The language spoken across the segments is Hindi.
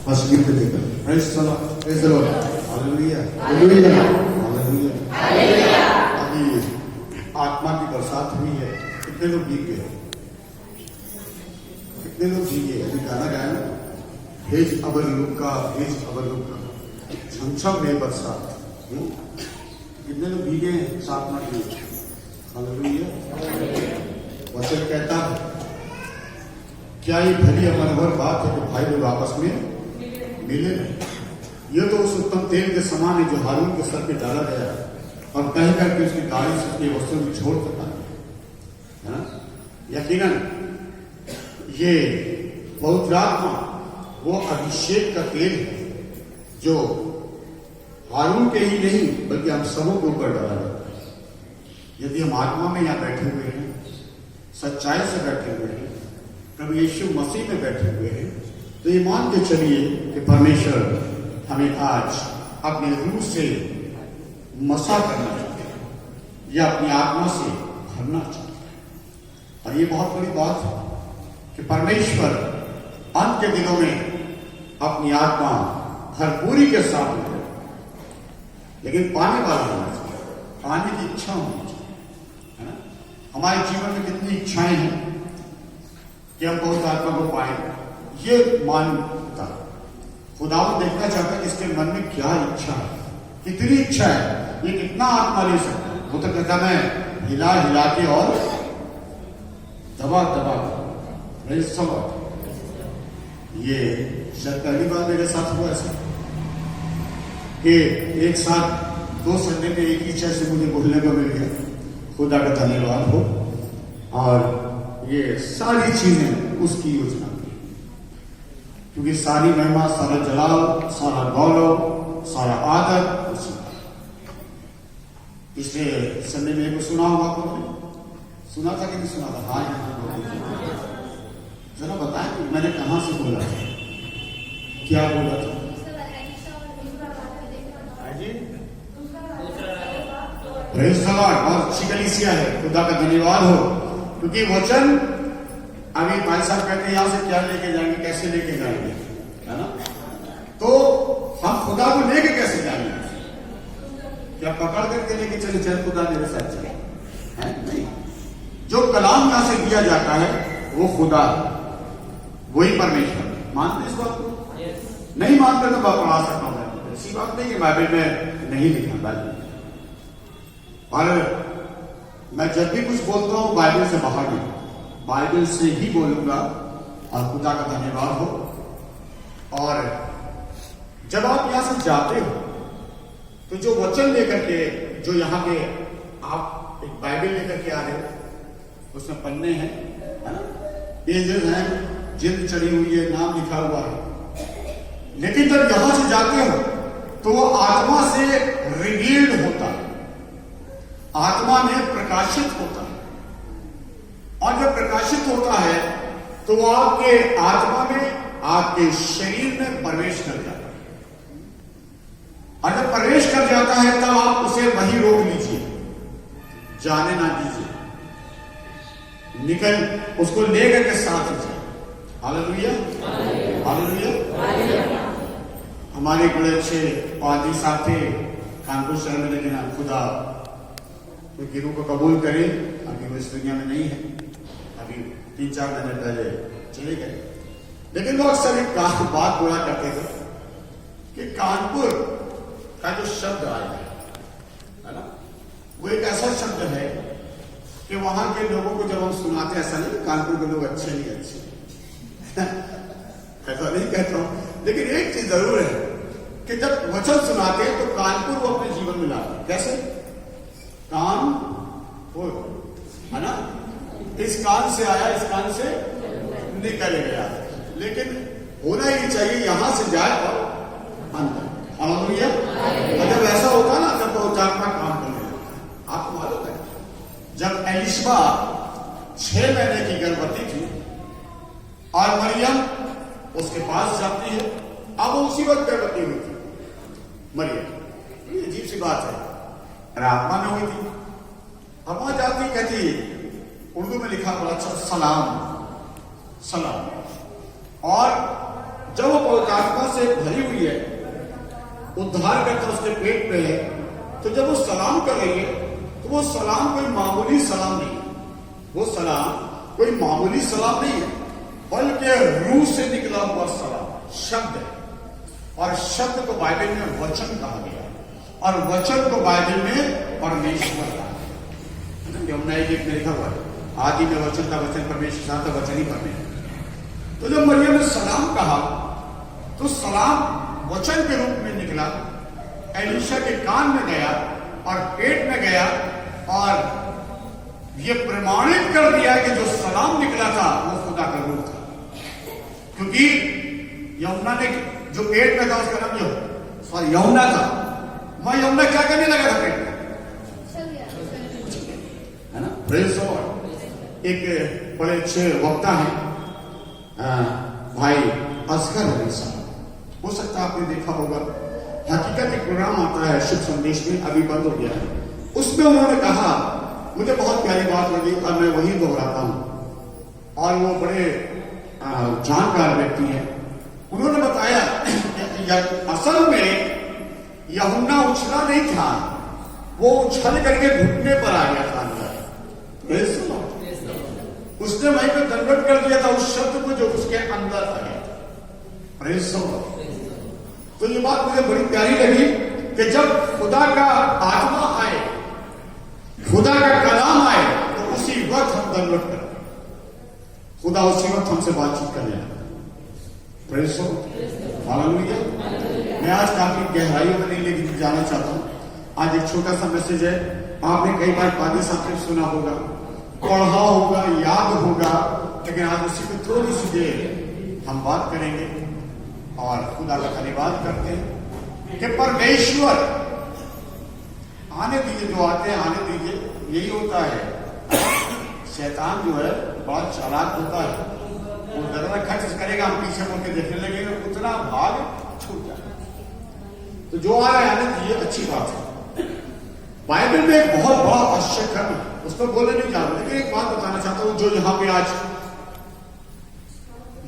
बस गिफ्ट देकर praise the Lord hallelujah hallelujah hallelujah. अभी आत्मा की बरसात हुई है, कितने लोग भीग गए, कितने लोग भीगे। अभी गाना गाया ना, भेज अबर लुका भेज अबर लुका छमछम में बरसात। कितने लोग भीगे हैं साथ में भी। हालेलुया। वचन कहता है क्या ये भली मनोहर बात है कि भाई लोग आपस में मिले नहीं। यह तो उस उत्तम तेल के समान है जो हारून के सर पे डाला गया और कहीं करके उसकी गाड़ी से उसके वस्त्रों में छोड़ सकता है ना। यकीनन ये पवित्र आत्मा वो अभिषेक का तेल है जो हारून के ही नहीं बल्कि हम सबों के ऊपर डाला जाता है। यदि हम आत्मा में यहां बैठे हुए हैं, सच्चाई से बैठे हुए हैं, प्रभु यीशु मसीह में बैठे हुए हैं, तो ये मान के चलिए कि परमेश्वर हमें आज अपने रूह से मसा करना चाहते हैं या अपनी आत्मा से भरना चाहते हैं। और ये बहुत बड़ी बात है कि परमेश्वर अंत के दिनों में अपनी आत्मा भरपूरी के साथ मिले, लेकिन पाने वाला होना चाहिए, पाने की इच्छा होनी चाहिए, है ना। हमारे जीवन में कितनी इच्छाएं हैं कि हम बहुत आत्मा को पाए, ये मानता खुदावंद देखना चाहता है कि इसके मन में क्या इच्छा है, कितनी इच्छा है, ये कितना आत्मा ले सकता है। वो तो कहता मैं हिला हिला के और दबा दबा मेरे सब। ये शायद पहली बार मेरे साथ हुआ ऐसा कि एक साथ 2 संडे में एक ही इच्छा से मुझे बोलने को मिल गया। खुदा का धन्यवाद हो। और ये सारी चीजें उसकी योजना, क्योंकि सारी महिमा, सारा जलाल, सारा गौरव, सारा आदर उसी। पिछले संडे में को सुना होगा, तुमने सुना था कि नहीं सुना था? हाँ, जरा बताएं कि मैंने कहां से बोला था, क्या बोला था? Praise the Lord. बहुत अच्छी कलीसिया है, खुदा का धन्यवाद हो। क्योंकि वचन अभी भाई साहब कहते हैं यहां से क्या लेके जाएंगे, कैसे लेके जाएंगे, है ना। तो हम खुदा को लेके कैसे जाएंगे? क्या पकड़ करके लेके चले चल खुदा मेरे साथ चले? नहीं, जो कलाम यहां से दिया जाता है वो खुदा, वही परमेश्वर। मानते इस बात को? नहीं मानते तो बात पढ़ा सकता हूं। ऐसी बात नहीं कि बाइबल में नहीं लिखा बाइबल, और मैं जब भी कुछ बोलता हूं बाइबल से बाहर नहीं, बाइबल से ही बोलूंगा। और खुदा का धन्यवाद हो। और जब आप यहां से जाते हो तो जो वचन लेकर के, जो यहां के आप एक बाइबल लेकर के आ रहे हो, उसमें पन्ने हैं, है ना, पेजेस हैं, जिल्द चढ़ी हुई है, नाम लिखा हुआ है। लेकिन जब यहां से जाते हो तो वो आत्मा से रिवील्ड होता है, आत्मा में प्रकाशित होता है। और जब प्रकाशित होता है तो वो आपके आत्मा में, आपके शरीर में प्रवेश कर जाता है। और जब प्रवेश कर जाता है तब आप उसे वहीं रोक लीजिए, जाने ना दीजिए, निकल उसको लेकर के साथ लीजिए। Hallelujah hallelujah. हमारे बड़े अच्छे पादरी साहब थे कानपुर शहर में, लेकिन खुदा उनकी रूह को कबूल करे, अभी वो इस दुनिया में नहीं है, अभी 3-4 महीने पहले चले गए। लेकिन वो अक्सर एक बात बोला करते थे कि कानपुर का जो शब्द आया है ना, वो एक ऐसा शब्द है कि वहां के लोगों को जब हम सुनाते हैं, ऐसा नहीं कानपुर के लोग अच्छे नहीं अच्छे ऐसा नहीं कहता हूं, लेकिन एक चीज जरूर है कि जब वचन सुनाते हैं तो कानपुर वो अपने जीवन में लाते हैं। कैसे? कान हो, है ना, इस कान से आया, इस कान से निकल गया, लेकिन होना ही चाहिए यहां से जाए और अंदर। हालेलुया। जब ऐसा होता ना तब वो जाकर काम करने लगता। आपको मालूम है जब एलिशबा 6 महीने की गर्भवती थी और मरियम उसके पास जाती है, अब वो उसी वक्त गर्भवती हुई थी मरियम। अजीब सी बात है, आत्मा में हुई थी। अब वहां जाती कहती, उर्दू में लिखा बड़ा अच्छा, सलाम सलाम। और जब वो पवित्र आत्मा से भरी हुई है, उद्धारकर्ता उसके पेट पे है, तो जब वो सलाम कर रही है तो वो सलाम कोई मामूली सलाम नहीं है। वो सलाम कोई मामूली सलाम नहीं है, बल्कि रूह से निकला हुआ सलाम शब्द है। और शब्द को बाइबल में वचन कहा गया, और वचन को बाइबल में परमेश्वर कहा गया। यमुना एक में लिखा हुआ है, आदि में वचन था, वचन परमेश्वर था, तो वचन ही परमेश्वर। तो जब मरियम ने सलाम कहा तो सलाम वचन के रूप में निकला, एलीशा के कान में गया और पेट में गया, और यह प्रमाणित कर दिया कि जो सलाम निकला था वो खुदा का रूप था। क्योंकि यमुना ने जो पेट में था उसका नाम यमुना था। मैं यमुना क्या करने लगा था पेट में, है ना? Praise the Lord. एक बड़े अच्छे वक्ता हैं भाई असगर अली साहब, हो सकता है आपने देखा होगा, हकीकत एक प्रोग्राम आता है शुभ संदेश में, अभी बंद हो गया है। उसमें उन्होंने कहा, मुझे बहुत प्यारी बात लगी और मैं वही दोहराता हूं, और वो बड़े जानकार व्यक्ति हैं। उन्होंने बताया असल में यूहन्ना उछला नहीं था, वो उछल करके घुटने पर आ गया था अंदर। उसने वहीं पे दंडवत कर दिया था उस शब्द को जो उसके अंदर आ गया था। Praise the Lord. तो ये बात मुझे बड़ी प्यारी लगी कि जब खुदा का आत्मा आए, खुदा का कलाम आए, तो उसी वक्त हम दंडवत करें, खुदा उसी वक्त हमसे बातचीत करने लगा। Praise the Lord. हालेलुया। मैं आज काफी गहराइयों में नहीं लेके जाना चाहता हूं। आज एक छोटा सा मैसेज है, आपने कई बार पादी साहब से सुना होगा, पढ़ा होगा, याद होगा, लेकिन आज उसी को थोड़ी सी देर हम बात करेंगे और खुदा का धन्यवाद करते हैं कि परमेश्वर आने दीजिए, जो आते हैं आने दीजिए। यही होता है, शैतान जो है बड़ा चालाक होता है, वो दरवाजा खर्च करेगा, हम पीछे मुड़ के देखने लगेंगे, उतना भाग छूट जाए। तो जो आ रहा है आने दीजिए, अच्छी बात है। बाइबल में एक बहुत बड़ा आश्चर्य कर्म है, उस पर बोलने नहीं जा रहा, लेकिन एक बात बताना चाहता हूं। जो यहां पे आज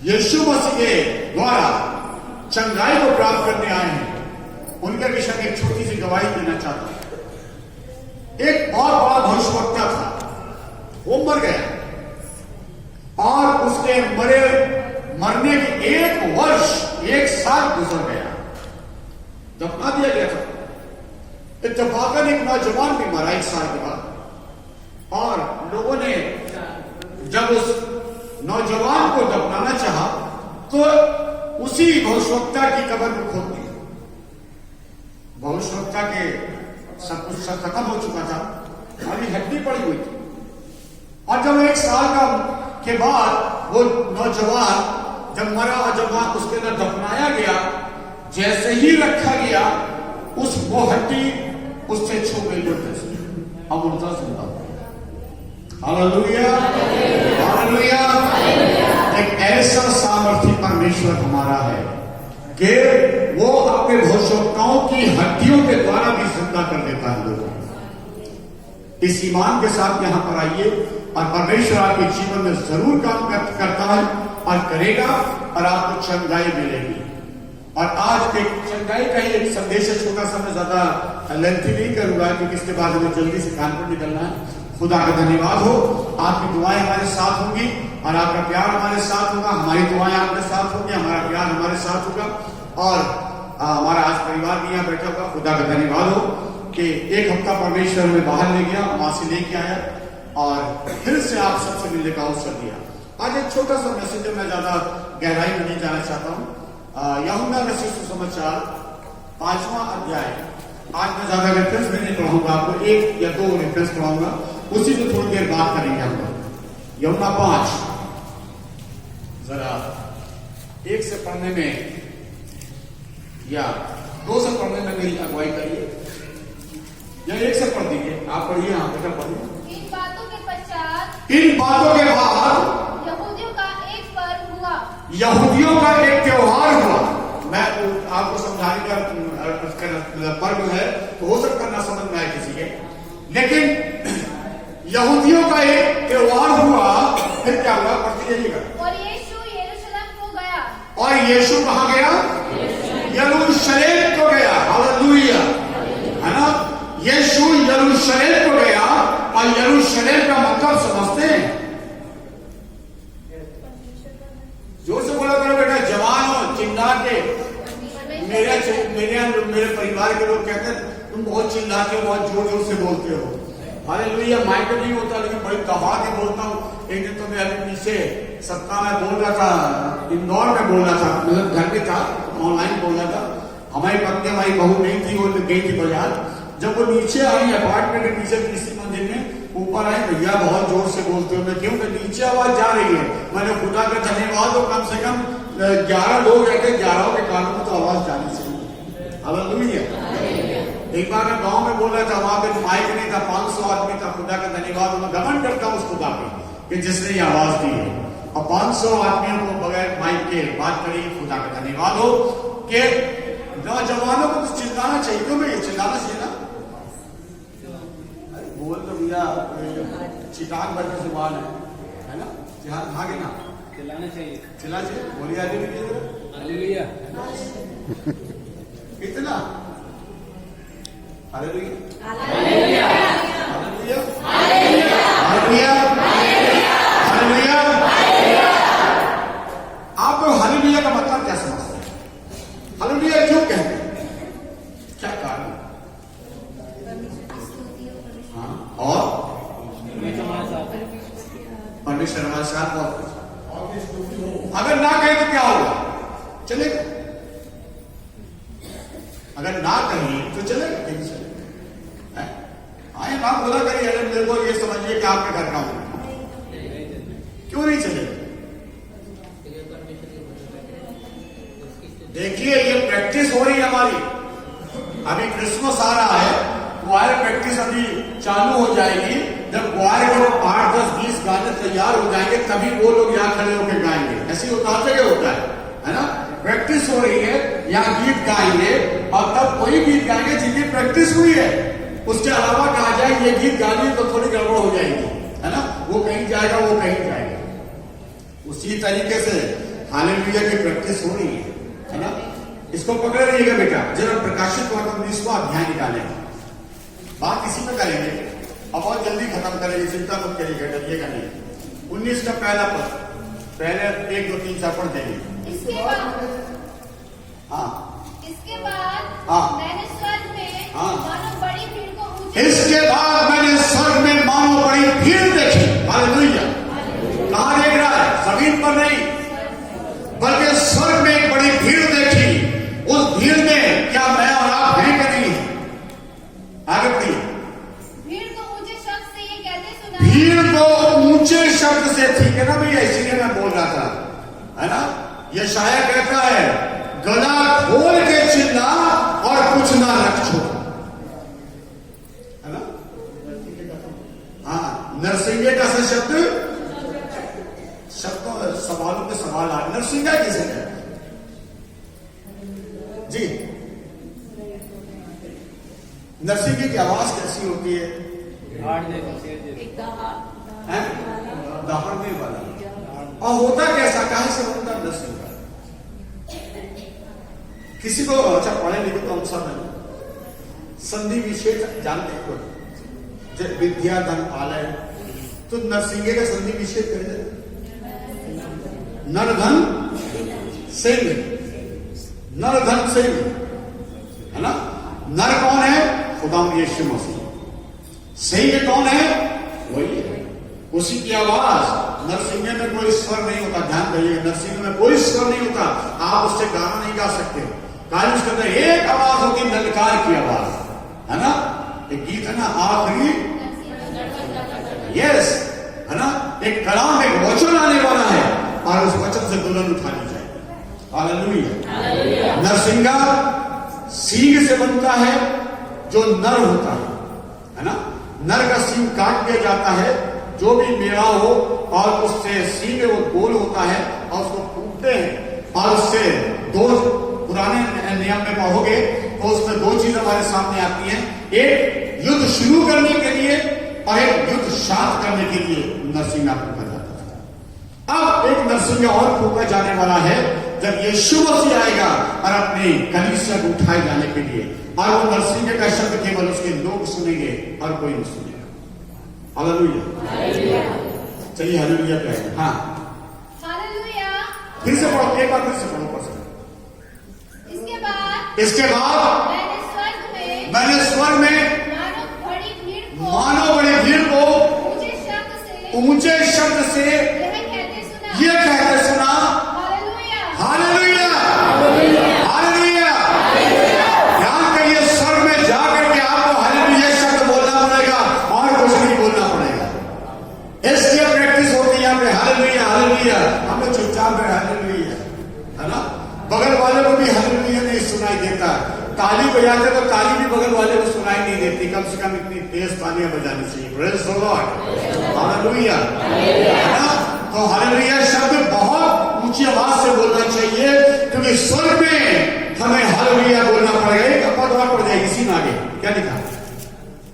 यीशु मसीह के द्वारा चंगाई को प्राप्त करने आए हैं, उनके विषय में एक छोटी सी गवाही देना चाहता हूं। एक बहुत बड़ा भविष्यवक्ता था, वो मर गया और उसके मरने के 1 वर्ष 1 साल गुजर गया, दफना दिया गया था। इत्तेफाकन एक नौजवान भी मरा 1 साल के बाद, और लोगों ने जब उस नौजवान को दफनाना चाहा तो उसी भविष्यवक्ता की कब्र को खोद दिया। भविष्यवक्ता के सब कुछ खत्म हो चुका था, खाली हड्डी पड़ी हुई थी। और जब 1 साल के बाद वो नौजवान जब मरा और जब वहां उसके अंदर दफनाया गया, जैसे ही रखा गया वो हड्डी उससे छू गई, अब उनका जिंदा। Hallelujah, hallelujah. एक ऐसा सामर्थ्य परमेश्वर हमारा है कि वो अपने भविष्यवक्ताओं की हड्डियों के द्वारा भी जिंदा कर देता है लोगों को। इस ईमान के साथ यहां पर आइए, और परमेश्वर आपके जीवन में जरूर काम करता है और करेगा, और आपको चंगाई मिलेगी। और आज एक चंगाई का ही एक संदेश है, छोटा सा, मैं ज्यादा लेंथी नहीं करूंगा क्योंकि इसके बाद हमें जल्दी से कानपुर निकलना है। खुदा का धन्यवाद हो, आपकी दुआएं हमारे साथ होंगी और आपका प्यार हमारे साथ होगा, हमारी दुआएं आपके साथ होंगी, हमारा प्यार हमारे साथ होगा। और हमारा आज परिवार भी यहाँ बैठा होगा। खुदा का धन्यवाद हो कि 1 हफ्ता परमेश्वर में बाहर ले गया, वहां से लेके आया और फिर से आप सबसे मिलने का अवसर दिया। आज एक छोटा सा मैसेज है, मैं ज्यादा गहराई में नहीं जाना चाहता हूँ। यूहन्ना रचित सुसमाचार 5वां अध्याय, आज मैं ज्यादा रेफरेंस भी नहीं पढ़ाऊंगा आपको, 1 या 2 रेफरेंस पढ़ाऊंगा, उसी को थोड़ी देर बात करेंगे हम लोग। यूहन्ना 5, जरा 1 से पढ़ने में या 2 से पढ़ने में मेरी अगुवाई करिए, या 1 से पढ़ दीजिए। आप पढ़िए, यहाँ बेटा पढ़िए। इन बातों के पश्चात, इन बातों के बाद यहूदियों का एक पर्व हुआ, यहूदियों का एक त्योहार हुआ। मैं आपको समझाने का पर्व है तो हो सकता ना समझ में आए किसी के, लेकिन यहूदियों का एक त्योहार हुआ। फिर क्या हुआ, पढ़ते जाइएगा। और यीशु यरूशलेम को गया, और और यीशु कहां गया? यरूशलेम को गया। हालेलुया, है ना? यीशु यरूशलेम को गया, और यरूशलेम का मतलब समझते हैं? जोर से बोला करो बेटा, जवान हो, चिल्ला के। मेरे परिवार के लोग कहते हैं तुम बहुत चिल्लाते हो, बहुत जोर जोर से बोलते हो। हालेलुया, माइक नहीं होता लेकिन बड़ी दबा के बोलता हूँ। एक दिन तो मैं अभी पीछे सप्ताह में बोल रहा था, इंदौर में बोल रहा था, मतलब घर पे था, ऑनलाइन बोल रहा था। हमारी पत्नी, हमारी बहू नहीं थी, वो गई थी बाजार। जब वो नीचे आई अपार्टमेंट के नीचे तीसरी मंजिल में, ऊपर आए, भैया बहुत जोर से बोलते हो। मैं क्यों? नीचे आवाज जा रही है। मैंने खुदा का धन्यवाद हो, कम से कम 11 लोग रहते, 11 के कानों में तो आवाज जानी चाहिए। हालेलुया। एक बार मैं गांव में बोल रहा था, वहां पे माइक नहीं था, 500 आदमी था। खुदा का धन्यवाद, मैं घमंड करता हूं उस खुदा पे कि जिसने ये आवाज दी है, और 500 आदमियों को बगैर माइक के बात करी। खुदा का धन्यवाद हो कि नौजवानों को तो चिल्लाना चाहिए। क्यों भैया चिल्लाना चाहिए ना? बोल तो भैया चिटान भर की जुबान है ना? आगे ना चिल्लाना चाहिए, चिल्लाना चाहिए। बोलिए आगे हालेलुया। कितना? Hallelujah, hallelujah, hallelujah, hallelujah, hallelujah. आप हालेलुया का मतलब क्या समझते हैं? हालेलुया क्यों कहते हैं? क्या कारण? हाँ, और परमेश्वर हमारे साथ बहुत कुछ। अगर ना कहें तो क्या होगा? चलेगा। अगर ना कहीं तो चलेगा, कहीं चलेगा। हाँ, ना बोला करिए, अरे मेरे को ये समझिए कि आपके घर का हूं। क्यों नहीं चलेगा? देखिए, ये प्रैक्टिस हो रही है हमारी। अभी क्रिसमस आ रहा है, क्वायर प्रैक्टिस अभी चालू हो जाएगी। जब क्वायर के 8, 10, 20 गाने तैयार हो जाएंगे, तभी वो लोग यहाँ खड़े होकर गाएंगे। ऐसी होता है ना? प्रैक्टिस हो रही है, यहाँ गीत गाएंगे, और तब कोई गीत गाएंगे जिनकी प्रैक्टिस हुई है। उसके अलावा कहा जाए ये गीत गाने तो थोड़ी गड़बड़ हो जाएगी, है ना? वो कहीं जाएगा, वो कहीं जाएगा। उसी तरीके से हालेलुया की प्रैक्टिस हो रही है ना? इसको पकड़े रहिएगा बेटा। जरा प्रकाशित वाक्य 19वां अध्याय निकालेंगे, बात इसी पे करेंगे और बहुत जल्दी खत्म करेंगे। चिंता मत करिएगा, डरिएगा नहीं। 19 का पहला पद, पहले 1, 2, 3, 4 पढ़ देंगे। इसके बाद मैंने स्वर्ग में मानो बड़ी भीड़ को ऊंचे। इसके बाद मैंने स्वर्ग में मानो बड़ी भीड़ देखी। हालेलुया। कहां देख रहा है? जमीन पर नहीं, बल्कि स्वर्ग में एक बड़ी भीड़ देखी। उस भीड़ में क्या मैं और आप हैं कि नहीं? आगे बढ़िए। भीड़ को ऊंचे शब्द से ये कहते सुना। भीड़ को ऊंचे शब्द से, ठीक है ना भैया? इसीलिए मैं बोल रहा था, है ना? ये शायर कहता है, गला खोल के चिल्ला और कुछ ना रख छोड़, है ना? हाँ, नरसिंगे का से शब्दों सवालों पे सवाल आ। नरसिंगा किसे कहते हैं जी? नरसिंगे की आवाज कैसी होती है? दहाड़ने वाला। और होता कैसा? काहे से होता नरसिंगा? किसी को अच्छा पढ़े लिखे तो हम सब है, संधि विच्छेद जानते हो? जब विद्या धन आलय, तो नरसिंगे का संधि विच्छेद कर नर धन सिंह, नर धन सिंह, है ना? नर कौन है? खुदाम यीशु मसीह। सिंह कौन है? वही है। उसी की आवाज। नरसिंह में कोई स्वर नहीं होता, ध्यान रखिएगा। नरसिंह में कोई स्वर नहीं होता, आप उससे गाना नहीं गा सकते। गाने उसके अंदर एक आवाज होती, ललकार की आवाज, है ना? एक गीत है ना, आखिरी, यस, है ना? एक कलाम, एक वचन आने वाला है और उस वचन से दुल्हन उठानी जाएगी। हालेलुया। नरसिंगा सींग से बनता है, जो नर होता है ना? नर का सींग काट दिया जाता है, जो भी मेढ़ा हो, और उससे सींग वो गोल होता है और उसको फूटते हैं। और उससे दो, पुराने नियम में पढ़ोगे तो उसमें 2 चीज हमारे सामने आती हैं। एक युद्ध शुरू करने के लिए और एक युद्ध शांत करने के लिए नरसिंगा फूका जाता है। अब एक नरसिंगा और फूका जाने वाला है, जब यीशु मसीह आएगा और अपने कलीसिया को उठाए जाने के लिए, और वो नरसिंह का शब्द केवल उसके लोग सुनेंगे और कोई नहीं सुनेगा। हालेलुया। चलिए हालेलुया कहें। हाँ, हालेलुया। फिर से पढ़ो, एक बार फिर से पढ़ो। इसके बाद मैंने स्वर्ग में मानो बड़ी भीड़ को ऊंचे शब्द से ये कहते सुना, हालेलुया, हालेलुया। ध्यान करिए, स्वर्ग में जाकर के आपको हालेलुया शब्द बोलना पड़ेगा और कुछ नहीं बोलना पड़ेगा। इसलिए प्रैक्टिस होती है यहाँ पे, हालेलुया, हालेलुया। हम लोग चुपचाप में हालेलुया, है ना। बगल वाले को भी हालेलुया नहीं सुनाई देता। ताली बजाते तो ताली भी बगल वाले को सुनाई नहीं देती। कम से कम इतनी तेज तालियां बजानी चाहिए। प्रेज़ द लॉर्ड, हालेलुया, है ना। तो हालेलुया शब्द बहुत ऊंची आवाज से बोलना चाहिए, क्योंकि स्वर्ग में हमें हालेलुया बोलना पड़ेगा। एक अपना द्वार पड़ जाएगी। इसी में आगे क्या लिखा?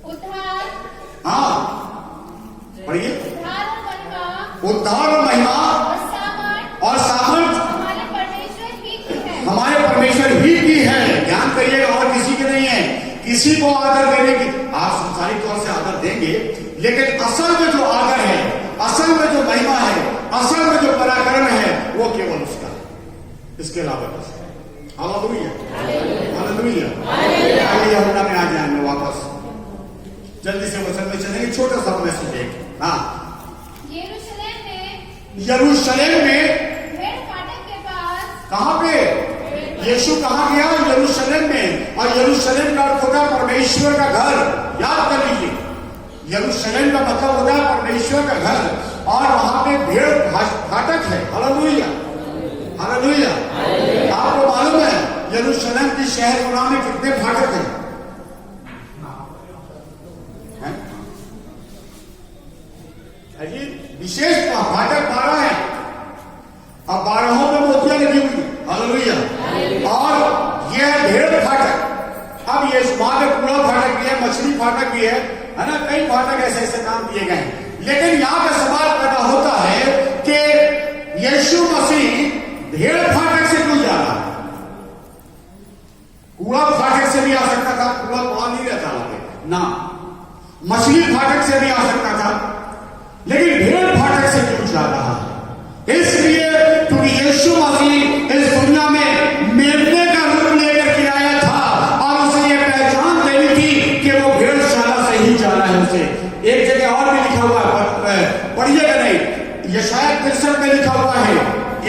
उद्धार। हाँ, पढ़िए। उद्धार और महिमा और सामर्थ हमारे परमेश्वर ही की है। ध्यान करिएगा, और किसी की नहीं है। किसी को आदर देने की, आप संसारिक तौर से आदर देंगे, लेकिन असल में जो आदर है, असल में जो महिमा है, असल में जो पराक्रम है, वो केवल उसका, इसके अलावा कुछ। Hallelujah, hallelujah. आइए यूहन्ना में आ जाएंगे वापस, जल्दी से वचन में चलेंगे। छोटा सा मैसेज है। हाँ, यरूशलेम में कहां पे यीशु कहां गया? यरूशलेम में। और यरूशलेम का अर्थ होगा परमेश्वर का घर। याद कर लीजिए, यरूशलेम का मतलब होगा परमेश्वर का घर, और वहां पे भेड़ फाटक है। Hallelujah, hallelujah. आपको मालूम है यरूशलेम की शहर गुना में कितने फाटक हैं? विशेष फाटक 12 है, अब 12 में मोतियां लगी हुई। हालेलुया। और यह भेड़ फाटक। अब ये वहां पे कूड़ा फाटक भी है, मछली फाटक भी है ना। कई फाटक ऐसे ऐसे काम किए गए हैं। लेकिन यहां पर सवाल पैदा होता है कि यीशु मसीह भेड़ फाटक से क्यों जा रहा है? कूड़ा फाटक से भी आ सकता था, कूड़ा वहां नहीं रहता ना। मछली फाटक से भी आ सकता था, लेकिन भेड़ फाटक से क्यों जा रहा है? इसलिए क्योंकि यीशु मसीह इस दुनिया में मेमने का रूप लेकर के आया था, और उसे ये पहचान देनी थी कि वो भेड़शाला से ही जा रहा है। उसे एक जगह और भी लिखा हुआ है, पढ़िएगा नहीं, यशाया 63 में लिखा हुआ है।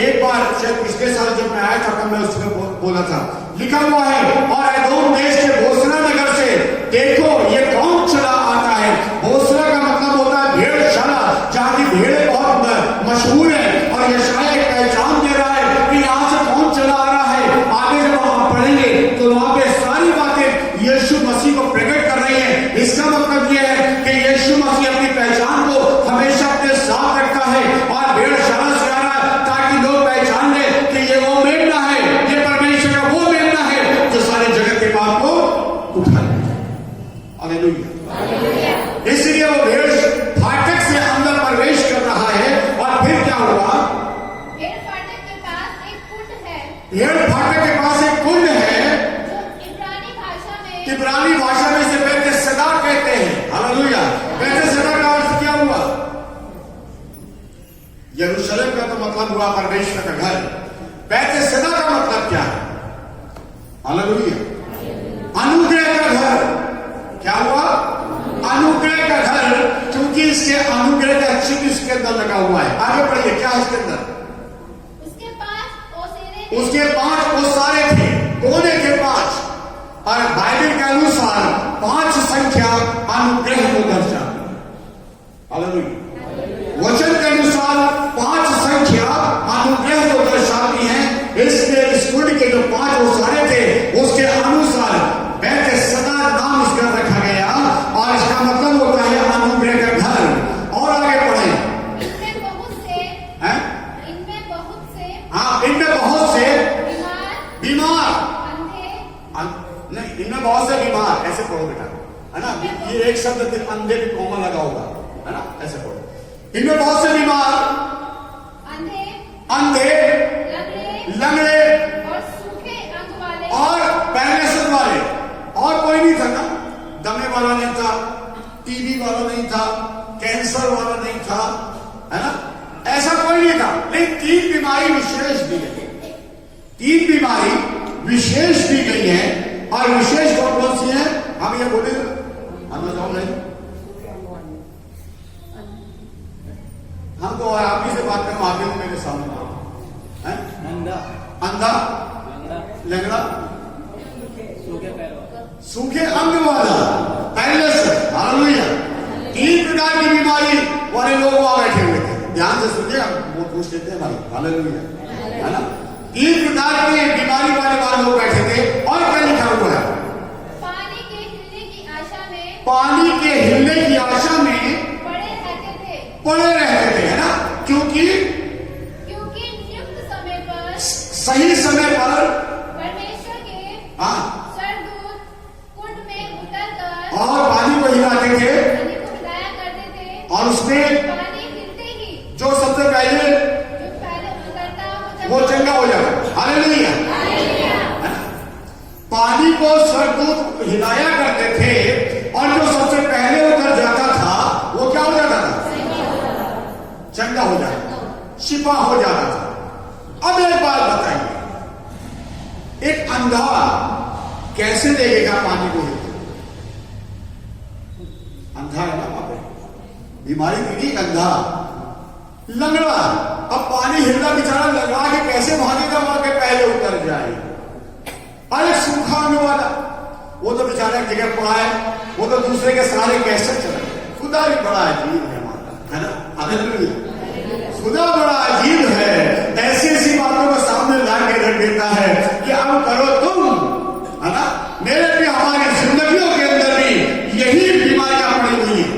एक बार शायद पिछले साल जब मैं आया था तब मैं उसमें बोला था, लिखा हुआ है, और एदोम देश के बोसरा नगर से देखो ये कौन चला आता है। बोसरा का मतलब होता है भेड़शाला, जहां की भेड़ें बहुत मशहूर है। और यशाया एक पहचान दे रहा है कि यहां से कौन चला आ रहा है। आगे जब हम पढ़ेंगे तो वहां पे सारी बातें यीशु मसीह को प्रकट कर रही है। इसका मतलब यह है कि यीशु मसीह अपनी पहचान को हमेशा अपने साथ रखता है, और भेड़शाला से आ रहा है ताकि लोग पहचान ले कि ये वो मेमना है, ये परमेश्वर का वो मेमना है जो सारे जगत के पाप को उठा ले। हालेलुया। इसलिए वो भेड़ फाटक से अंदर प्रवेश कर रहा है। और फिर क्या हुआ? भेड़ फाटक के पास एक कुंड है। भेड़ फाटक के पास एक कुंड है, जो इब्रानी भाषा में इसे बैतहसदा कहते हैं। हालेलुया। बैतहसदा का अर्थ क्या हुआ? यरूशलेम का तो मतलब हुआ परमेश्वर का घर। बैतहसदा का मतलब क्या है? हालेलुया, अनुग्रह का घर। क्या हुआ? अनुग्रह का घर, क्योंकि इसके अनुग्रह का चिन्ह इसके अंदर लगा हुआ है। आगे बढ़िए, क्या है इसके अंदर? उसके 5 ओसारे थे। कोने के 5, और बाइबल के अनुसार 5 संख्या अनुग्रह को दर्शाती है। हालेलुया। वचन के अनुसार 5 संख्या अनुग्रह को दर्शाती है। इसलिए इस कुंड के जो 5 ओसारे थे उसके अनुसार बैतहसदा नाम इसका रखा गया, और इसका मतलब होता है अनुग्रह का घर। और आगे पढ़े। इनमें बहुत से हाँ, इनमें बहुत से बीमार, नहीं, इनमें बहुत से बीमार, ऐसे पढ़ो बेटा, है ना। ये एक शब्द अंधे भी कोमा लगा होगा, है ना, ऐसे पढ़ो। इनमें बहुत से बीमार, अंधे, लंगड़े और सूखे अंग वाले और पैरालिसिस वाले, और कोई नहीं था ना, दमे वाला नहीं था, टीबी वाला नहीं था, कैंसर वाला नहीं था, है ना, ऐसा कोई नहीं था। लेकिन 3 बीमारी विशेष दी गई, 3 बीमारी विशेष दी गई है। और विशेष कौन कौन सी है हम ये बोले, हम बताओ नहीं, हम तो आप ही से बात करो, आप ही मेरे सामने है। अंधा, अंधा, लंगड़ा, सूखे अंग वाला, पैरालिसिस, हालेलुया। 3 प्रकार की बीमारी वाले लोग वहां बैठे हुए थे। ध्यान से सुनिए, वो पूछ लेते हैं भाई, हालेलुया, है ना। 3 प्रकार की बीमारी वाले लोग बैठे थे। और क्या लिखा हुआ है? पानी के हिलने की आशा में, पानी के हिलने की आशा में पड़े रहते थे, है ना। क्योंकि नियुक्त समय पर, सही समय पर परमेश्वर के हाँ सरदूत कुंड में उतरकर और पानी को हिलाते थे, पानी को हिलाया करते थे, और उसमें पानी हिलते ही जो सबसे पहले जो पहले उतरता वो चंगा हो जाता। हालेलुया। पानी को सरदूत हिलाया करते थे, और जो सबसे पहले उतर जाता था वो क्या हो जाता था? चंगा हो जाता, शिफा हो जाता था। अब एक बात बताइए, एक अंधा कैसे देखेगा पानी को हिलते? अंधा है ना, वहां पे बीमारी की नहीं, अंधा, लंगड़ा। अब पानी हिलना, बेचारा लंगड़ा के कैसे भागेगा वहां के पहले उतर जाए। अरे सूखा अंग वाला, वो तो बेचारा एक जगह पड़ा है, वो तो दूसरे के सारे कैसे चले। खुदा भी बड़ा अजीब है हमारा, है ना, हालेलुया। खुदा बड़ा अजीब है, ऐसी ऐसी बातों को सामने ला के रख देता है कि अब करो तुम, है ना। मेरे भी हमारी जिंदगियों के अंदर भी यही बीमारियां पड़ी हुई है।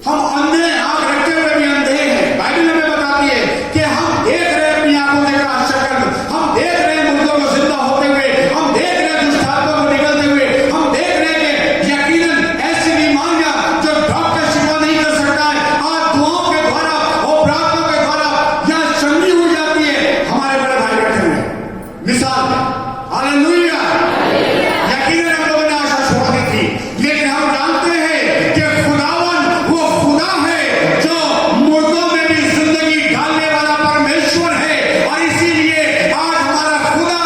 हम अंधे, आंख रखते हुए भी अंधे हैं। बाइबल हमें बताती है कि हम देख रहे हैं अपनी आंखों से आश्चर्य, हम देख रहे हैं मुर्दों को जिंदा होते हुए, हम देख रहे हैं दुष्ट आत्मा को निकलते हुए, हम देख रहे हैं कि यकीनन ऐसी बीमारियां जो डॉक्टर शिफा नहीं कर सकता है, आज दुआओं के द्वारा और प्रार्थना के द्वारा यह चंगी हो जाती है। हमारे बड़े भाई बैठे हुए मिसाल है, हालेलुया। यकीनन हम लोगों ने आशा छोड़ दी थी, लेकिन हम जानते हैं कि खुदावन वो खुदा है जो मुर्दों में भी जिंदगी डालने वाला परमेश्वर है। और इसीलिए आज हमारा खुदा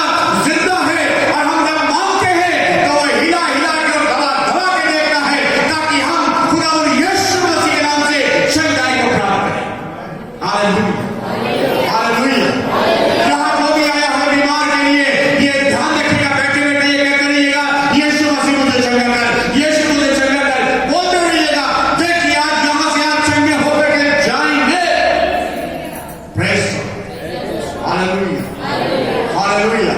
जिंदा है, और हम जब मांगते हैं तो वो हिला हिला के और दबा दबा के देखता है, ताकि हम खुदा और यीशु मसीह के नाम से चंगाई को प्राप्त करें। Hallelujah, hallelujah. जहां जो भी आया है बीमार के लिए, ये ध्यान रखिएगा, बैठे बैठे ये कहते रहिएगा, यीशु मसीह मुझे चंगा कर, यीशु मुझे चंगा कर, बोलते रहिएगा। देखिए आज यहां से आप चंगे होकर के जाएंगे। Praise God, hallelujah, hallelujah.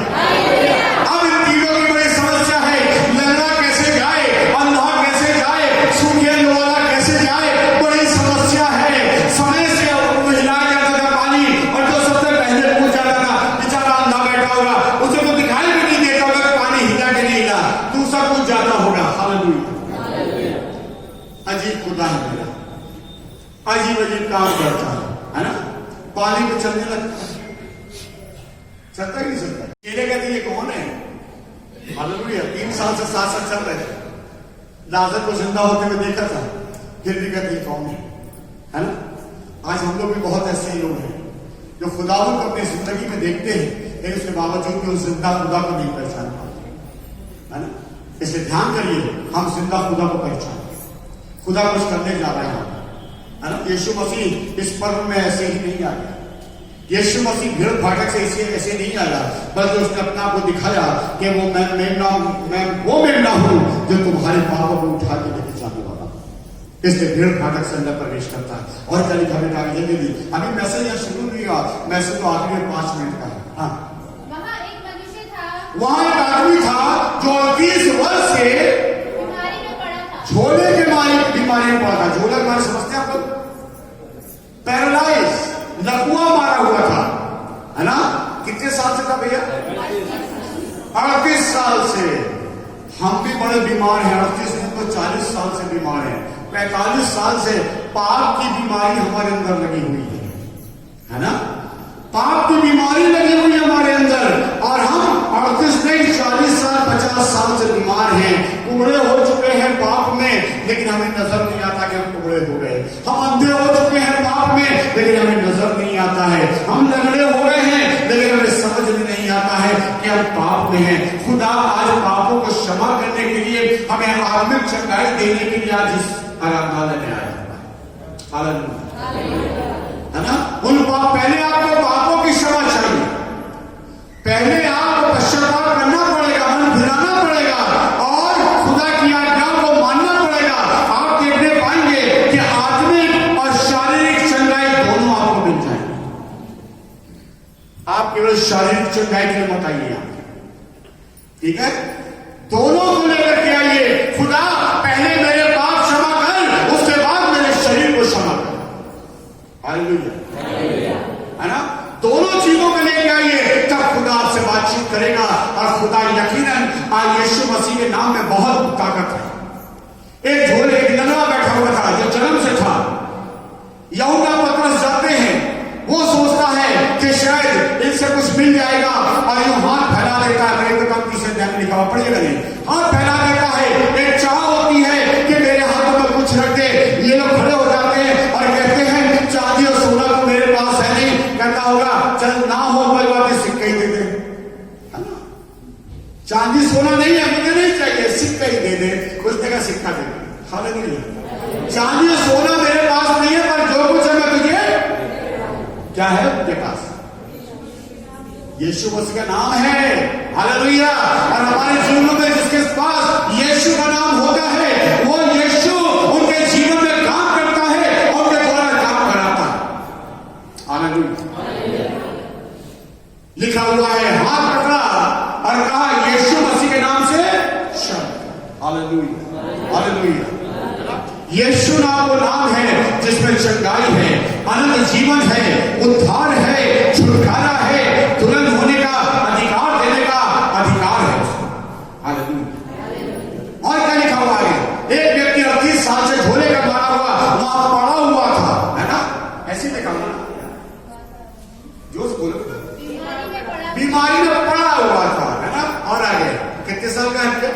अब इन तीनों की बड़ी समस्या है, लंगड़ा कैसे जाए, अंधा कैसे जाए, सूखे अंग वाला कैसे जाए, बड़ी समस्या है। समय से हिलाया जाता था पानी, और जो सबसे पहले पूछ जाता था, बेचारा अंधा बैठा होगा, उसे तो दिखाई भी नहीं देता होगा पानी हिला के नहीं हिला, दूसरा कुछ जाता होगा। हालेलुया। अजीब खुदा है मेरा, अजीब अजीब काम करता है ना। पानी पे चलने लगता है, चलता ही नहीं चलता। केले कहते ये कौन है? हालेलुया। 3 साल से 7 साल चल रहे थे, लाजर को जिंदा होते हुए देखा था, फिर भी कहते ये कौन है ना। आज हम लोग भी बहुत ऐसे लोग हैं जो खुदावंद को अपनी जिंदगी में देखते हैं, लेकिन उसके बावजूद भी उस जिंदा खुदा को नहीं पहचान पाते, है ना। इसलिए ध्यान करिए, हम जिंदा खुदा को पहचानें, खुदा कुछ करने जा रहे हैं, है ना। यीशु मसीह इस पर्व में ऐसे ही नहीं आया, यीशु मसीह भीड़ भाटक से ऐसे नहीं आया, बल्कि उसने अपना को दिखाया कि वो मैं वो मेमना हूं जो तुम्हारे पापों को उठा के लेके जाने वाला। इसलिए भीड़ भाटक से अंदर प्रवेश करता है। और क्या लिखा बेटा जल्दी दी, अभी मैसेज यहाँ शुरू नहीं हुआ, मैसेज तो आखिरी 5 मिनट का है। हाँ, वहाँ एक मनुष्य था, वहां एक आदमी था जो 38 वर्ष से बीमारी में पड़ा था, झोले के बीमारी में पड़ा था। झोला के बारे समझते हैं आप लोग? पैरालाइज, लकवा मारा हुआ था, है ना। कितने साल से था भैया? 38 साल से। हम भी बड़े बीमार हैं, 38 नहीं तो 40 साल से बीमार हैं। 45 साल से पाप की बीमारी हमारे अंदर लगी हुई है ना। पाप की बीमारी लगी हुई है हमारे अंदर, और हम 38 नहीं 40 साल 50 साल से बीमार हैं, कुबड़े हो चुके हैं पाप में, लेकिन हमें नजर नहीं आता कि हम कुबड़े हो गए। हम अंधे हो चुके हैं पाप में, लेकिन हमें नजर नहीं आता है। हम लंगड़े हो गए हैं, लेकिन हमें समझ में नहीं आता है कि हम पाप में हैं। खुदा आज पापों को क्षमा करने के लिए, हमें आत्मिक चंगाई देने के लिए आज इस आराधनालय में आया है ना। पहले आपको पापों की क्षमा चाहिए, पहले आपको पश्चाताप करना पड़ेगा, मन फिराना पड़ेगा और खुदा की आज्ञा को मानना पड़ेगा। आप देखने पाएंगे कि आत्मिक और शारीरिक चंगाई दोनों आपको मिल जाएंगे। आप केवल शारीरिक चंगाई के लिए मत आइए, ठीक है, दोनों को लेकर के आइए। खुदा पहले मेरे पाप क्षमा कर, उसके बाद मेरे शरीर को क्षमा कर। हालेलुया, है ना। दोनों चीजों को लेके आइए, तब खुदा आपसे बातचीत करेगा। और खुदा यकीनन आज यीशु मसीह के नाम में बहुत ताकत है। एक झोले एक लंगड़ा बैठा हुआ था जो जन्म से था। यूहन्ना पतरस जाते हैं, वो सोचता है कि शायद इनसे कुछ मिल जाएगा, और यूं हाथ फैला देता है। मेरे दुकान तीसरे ध्यान लिखा हुआ, पढ़िएगा नहीं, हाथ फैला देता है। एक चाह होती है कि मेरे हाथों में कुछ रख दे। ये लोग खड़े हो जाते हैं और कहते हैं चांदी और सोना तो मेरे पास है नहीं। कहता होगा चल ना हो कोई बात नहीं, सिक्का ही दे दे, है ना। चांदी सोना नहीं है, मुझे नहीं चाहिए, सिक्का ही दे दे। कुछ देगा सिक्का दे दे। हालेलुया। चांदी और सोना मेरे पास नहीं है, पर जो कुछ है मैं तुझे क्या है उनके पास, यीशु मसीह का नाम है। हालेलुया। और हमारे जीवन में जिसके पास यीशु का नाम होता है, वो यीशु उनके जीवन में काम करता है और उनके द्वारा काम कराता है। हालेलुया। लिखा हुआ है, हाथ पकड़ा और कहा यीशु मसीह के नाम से शब्द। Hallelujah, hallelujah. यीशु नाम वो नाम है जिसमें चंगाई है, अनंत जीवन है, उद्धार है, छुटकारा है, तुरंत होने का अधिकार, देने का अधिकार है। हालेलुया। और क्या लिखा हुआ है, एक व्यक्ति 38 साल से झोले का मारा हुआ वहां पड़ा हुआ था, है ना। ऐसे लिखा हुआ, जो बोलो, बीमारी में पड़ा हुआ था, है ना। और आगे कितने साल का है,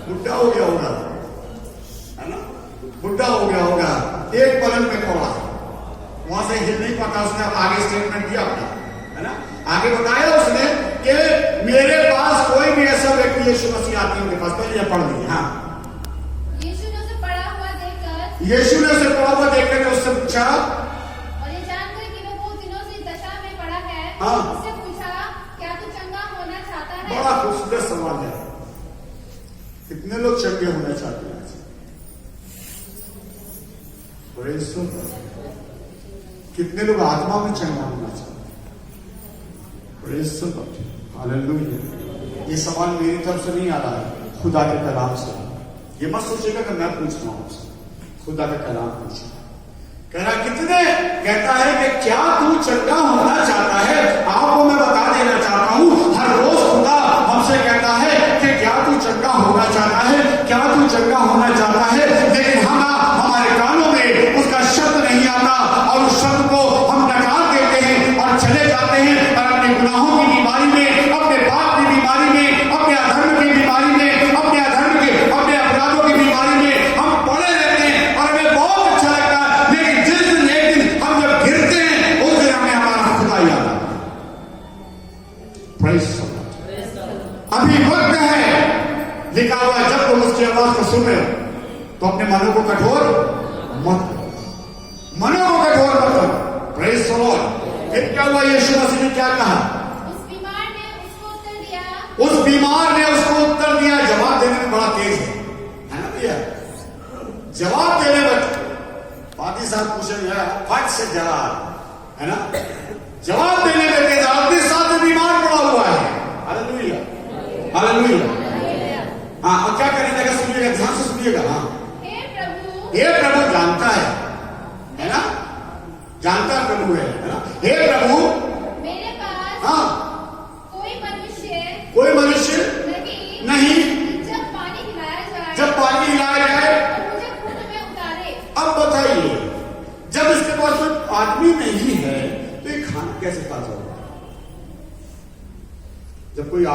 बुढ़ा हो गया होगा, है ना, बुढ़ा हो गया होगा, एक पलंग में पड़ा, वहां से हिल नहीं पाता। उसने आगे स्टेटमेंट दिया अपना, है ना, आगे बताया उसने कि मेरे पास कोई भी ऐसा व्यक्ति यीशु मसीह आती है उनके पास, पहले यह पढ़ ली। हाँ, यीशु ने उसे पड़ा हुआ देखकर, यीशु ने उसे पड़ा हुआ देखकर उससे पूछा, और ये जानकर कि वो बहुत दिनों से दशा में पड़ा है, हाँ, उससे पूछा क्या तू चंगा होना चाहता है। बड़ा खूबसूरत सवाल है। कितने लोग चंगे होना चाहते हैं? कितने लोग आत्मा में चंगा होना चाहते हैं? हालेलुया। ये सवाल मेरी तरफ से नहीं आ रहा है, खुदा के कलाम से। ये मत सोचिएगा कि मैं पूछ रहा हूं आपसे, खुदा का कलाम पूछा। कह रहा कितने, कहता है कि क्या तू चंगा होना चाहता है? आपको मैं बता देना चाहता हूं, हर रोज खुदा हमसे कहता है कि क्या तू चंगा होना चाहता है, क्या तू चंगा होना चाहता है। लेकिन हम हमारे कानों में उसका शब्द नहीं आता, और उस शब्द को हम नकार देते हैं और चले जाते हैं, और अपने गुनाहों की बीमारी में, अपने पाप की बीमारी में, अपने अधर्म की बीमारी में, अपने अधर्म के, अपने अपराधों की बीमारी में हम पड़े रहते हैं। और हमें बहुत अच्छा लगता है, लेकिन जिस दिन एक दिन हम जब गिरते हैं, उस दिन हमें हमारा खुदा याद आता है। Praise God. अभी वक्त है, लिखा हुआ है, जब तुम उसकी आवाज को सुन रहे हो तो अपने मनों को कठोर मत करो, मनों को कठोर मत करो। Praise God. फिर क्या हुआ, यीशु मसीह ने क्या कहा? उस बीमार ने उसको उत्तर दिया, उस बीमार ने उसको उत्तर दिया। जवाब देने में बड़ा तेज है ना भैया, जवाब देने में। पादी साहब पूछेंगे फट से जवाब, है ना, जवाब देने में तेज। 38 साल से बीमार पड़ा हुआ है। Hallelujah, hallelujah. हाँ, और क्या करने लगा, सुनिएगा, ध्यान से सुनिएगा। हाँ, हे प्रभु जानता है ना, जानता प्रभु है ना। हे प्रभु मेरे पास हाँ कोई मनुष्य नहीं, जब पानी हिलाया जाए, जब पानी हिलाया जाए तो मुझे खुद में उतारे। अब बताइए, जब इसके पास कोई आदमी नहीं है तो ये खाना कैसे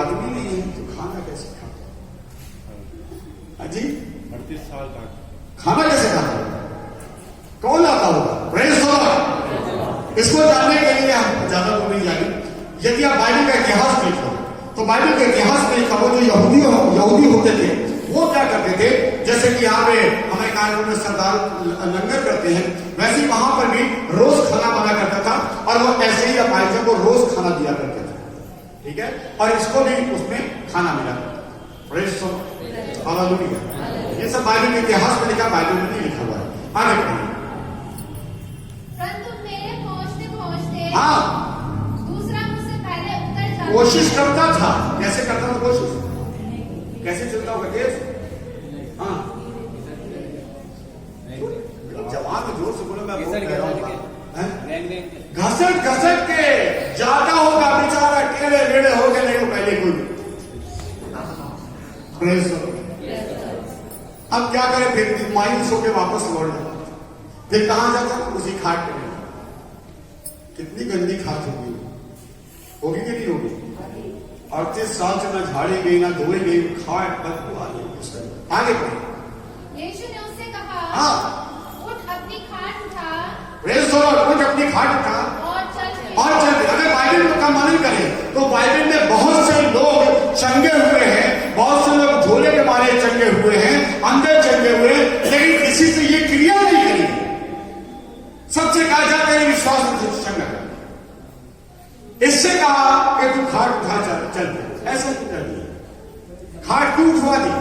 आदमी नहीं है तो खाना कैसे खाता? हाँ जी, 38 साल का खाना कैसे खाता होगा? कौन लाता होगा? Praise the Lord. इसको जानने के लिए हम ज्यादा तो नहीं जाने। यदि आप बाइबल का इतिहास देखो तो बाइबल के इतिहास में लिखा हुआ जो यहूदी होते थे वो क्या करते थे, जैसे कि यहाँ पे हमारे कानून में सरदार लंगर करते हैं, वैसे ही वहां पर भी रोज खाना बना करता था और वो ऐसे ही अपाइजों को रोज खाना दिया करते थे, ठीक है। और इसको भी उसमें खाना मिला करता। Praise the Lord, hallelujah. ये सब बाइबल के इतिहास में लिखा, बाइबल में नहीं लिखा हुआ है। आगे पढ़िए। परंतु मेरे पहुंचते पहुंचते हाँ, दूसरा मुझसे पहले उतर जाता। कोशिश करता था। कैसे करता था कोशिश? कैसे चलता होगा तेज? हाँ, जवान में जोर से बोलो, मैं बोल रहा हूँ। घसट घसट के जाता होगा बेचारा, टेढ़े मेढ़े हो गए नहीं पहले कोई। Praise the Lord. अब क्या करें फिर? मायूस होकर वापस लौट जाता। फिर कहां जाता? उसी खाट पे। कितनी गंदी खाट होगी कि नहीं होगी? 38 साल से ना झाड़ी गई ना धोई गई, खाट बदबू आ गई। आगे बढ़े। यीशु ने उससे कहा, हाँ, उठ अपनी खाट उठा प्रेज द लॉर्ड। कुछ अपनी खाट उठा और चल फिर। और चलते। अगर बाइबल का मानन करें तो बाइबल में बहुत से लोग चंगे हुए हैं, बहुत से लोग झोले के मारे चंगे हुए हैं, अंदर चंगे हुए, लेकिन किसी से ये क्रिया नहीं करी। सबसे कहा जाता है विश्वास में चंगा कर। इससे कहा कि तू खाट उठा चल। ऐसा क्यों कर दिया? खाट क्यों उठवा दी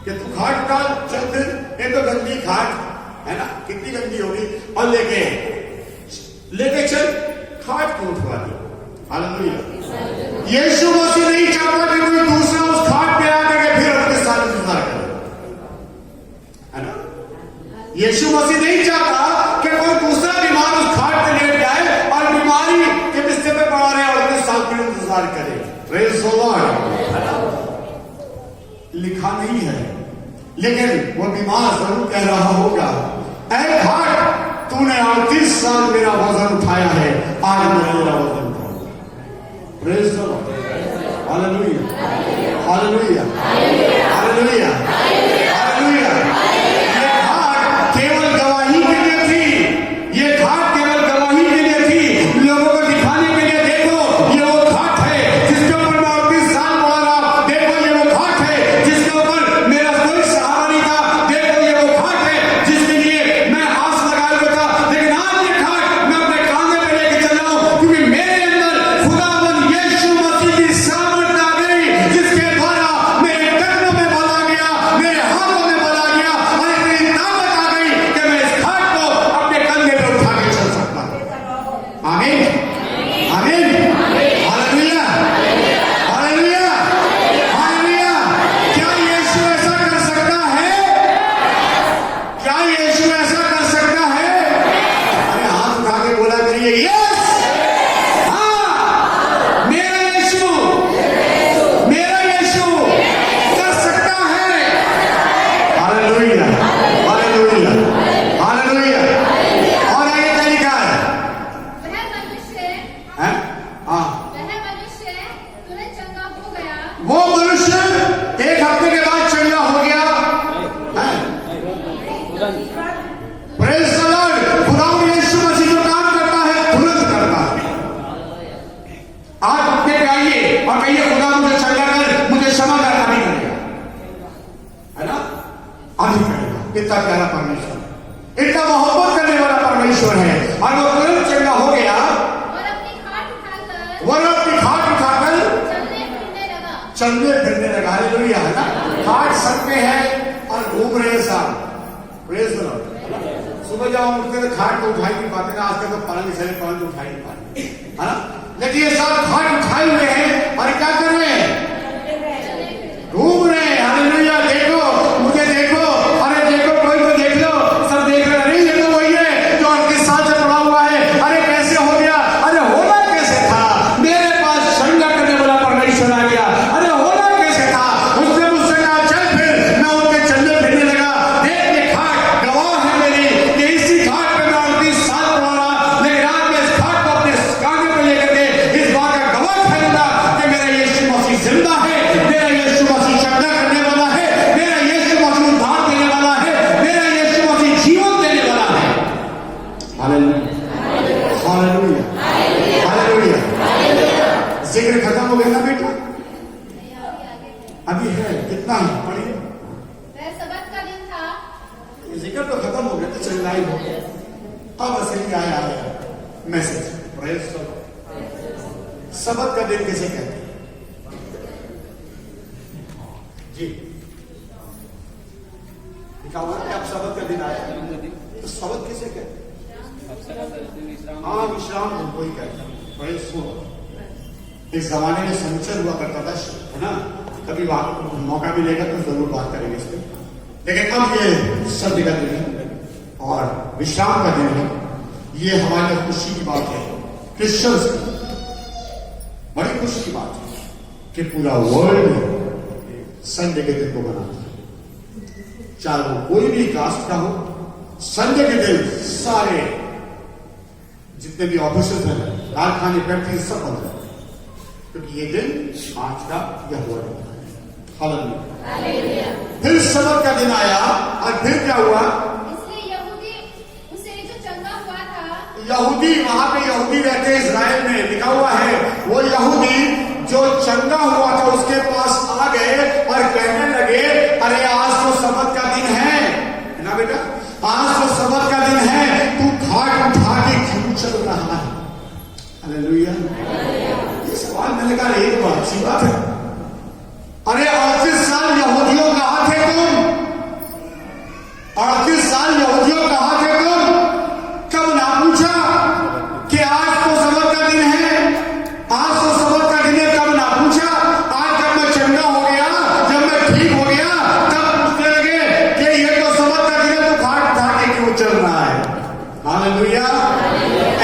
कि तू खाट उठा चल? फिर ये तो गंदी खाट है ना, कितनी गंदी होगी। और लेके चल, खाट क्यों उठवा दी? हालेलुया। यीशु मसीह नहीं चाहता कि कोई दूसरा उस खाट पे आकर के फिर अपने साथ इंतजार करे, है ना। यीशु मसीह नहीं चाहता कि कोई दूसरा बीमार उस खाट पे लेट जाए और बीमारी के बिस्तर पे पड़ा रहे और अपने साथ में इंतजार करे। Praise the Lord. लिखा नहीं है, लेकिन वो बीमार जरूर कह रहा होगा, ऐ खाट, तूने 38 साल मेरा वजन उठाया है, आज मेरा वजन उठाओ। Praise the Lord, hallelujah, hallelujah, hallelujah, hallelujah. ये घाट केवल गवाही के लिए थी, ये घाट केवल गवाही के लिए थी, लोगों को दिखाने के लिए। देखो ये वो घाट है जिसके ऊपर मैं 38 साल पड़ा रहा। देखो ये वो घाट है जिसके ऊपर मेरा कोई सहारा नहीं था। देखो ये वो घाट है जिसके लिए मैं आस लगाए हुए था। लेकिन आज ये घाट मैं अपने कांधे पे लेके चल रहा हूं, क्योंकि मेरे अंदर खुदावंद यीशु मसीह की सामर्थ आ गई, जिसके द्वारा मेरे कदमों में बल आ गया, मेरे हाथों में बल आ गया और इतनी ताकत आ गई कि मैं इस घाट को अपने कंधे पे उठा के चल सकता हूं। आमीन, आमीन, हालेलुया, हालेलुया, हालेलुया। क्या यीशु ऐसा कर सकता है? क्या यीशु ऐसा कर सकता है? अरे हाथ उठा के बोला करिए, यस, हाँ, मेरा यीशु कर सकता है। Hallelujah, hallelujah, hallelujah. और आगे क्या लिखा है? वह मनुष्य हैं? हाँ, तुरंत चंगा हो गया। वो मनुष्य एक हफ्ते के बाद चंगा हो गया। हैं? Praise the Lord. खुदावंद यीशु मसीह जो काम करता है तुरंत करता है। आप अपने पे आइए और कहिए, खुदा मुझे चंगा कर, मुझे क्षमा कर। अभी करेगा, है ना, अभी करेगा। इतना प्यारा परमेश्वर, इतना मोहब्बत करने वाला परमेश्वर है। और वो तुरंत चंगा हो गया और अपनी खाट उठाकर वो अपनी खाट उठाकर चलने फिरने लगा। हालेलुया, है ना। खाट सर पे है और घूम रहे हैं साहब। Praise the Lord. सुबह जब हम उठते तो खाट तो उठाई नहीं पाते ना, आजकल तो पलंग सारे पलंग तो उठाई नहीं पाते, है ना। लेकिन ये सब खाट उठाए हुए हैं और क्या कर रहे हैं? घूम रहे हैं। हालेलुया। देखो, मुझे देखो, अरे देखो, कोई तो देख लो, सब देख रहे। नहीं, ये तो वही है जो 38 साल से पड़ा हुआ है। अरे कैसे हो गया? अरे होना कैसे था? मेरे पास चंगा करने वाला परमेश्वर आ गया। अरे होना कैसे था? उसने मुझसे कहा चल फिर, मैं उनके चलने फिरने लगा। देख ये घाट गवाह है मेरी कि इसी घाट पे मैं 38 साल पड़ा रहा, लेकिन आज मैं इस घाट को अपने कांधे पे लेकर के इस बात का गवाह ठहरूंगा कि मेरा यीशु अभी है कितना है पढ़िए। वह सबत का दिन था। जिक्र तो खत्म हो गया, तो चल लाइव हो गया। अब असली आया मैसेज। प्रेज सबत का दिन किसे कहते हैं जी? लिखा हुआ है आप सबत का दिन आया, तो सबत किसे कहते हैं? हाँ, विश्राम दिन कोई कहता है। प्रेज इस जमाने में संचर हुआ करता था, है ना? कभी मौका मिलेगा तो जरूर बात करेंगे इस पर। लेकिन अब ये सर्दी का दिन है और विश्राम का दिन है। ये हमारे खुशी की बात है, क्रिश्चियंस की बड़ी खुशी की बात है कि पूरा वर्ल्ड संडे के दिन को मनाता है। चाहे वो कोई भी कास्ट का हो, संडे के दिन सारे जितने भी ऑफिस हैं, कारखाने, फैक्ट्री सब बंद है, क्योंकि ये दिन आज का यह हुआ है। हालेलुया। फिर सबत का दिन आया और फिर क्या हुआ? इसलिए यहूदी उसे जो चंगा हुआ था। यहूदी, वहां पे यहूदी रहते इजराइल में, लिखा हुआ है वो यहूदी जो चंगा हुआ था उसके पास आ गए और कहने लगे, अरे आज तो सबत का दिन है ना बेटा, आज तो सबत का दिन है, तू घाट उठा के क्यों चल रहा है? हालेलुया। ये सवाल मैंने कहा एक बात अच्छी बात है। अरे 38 साल यहूदियों कहां थे तुम? 38 साल यहूदियों कहां थे तुम? कब ना पूछा कि आज तो सबत का दिन है, आज तो सबत का दिन है? कब ना पूछा? आज जब मैं चंगा हो गया, जब मैं ठीक हो गया, तब पूछने लगे कि ये तो सबत का दिन है, तो घाट उठा के क्यों चल रहा है? हालेलुया।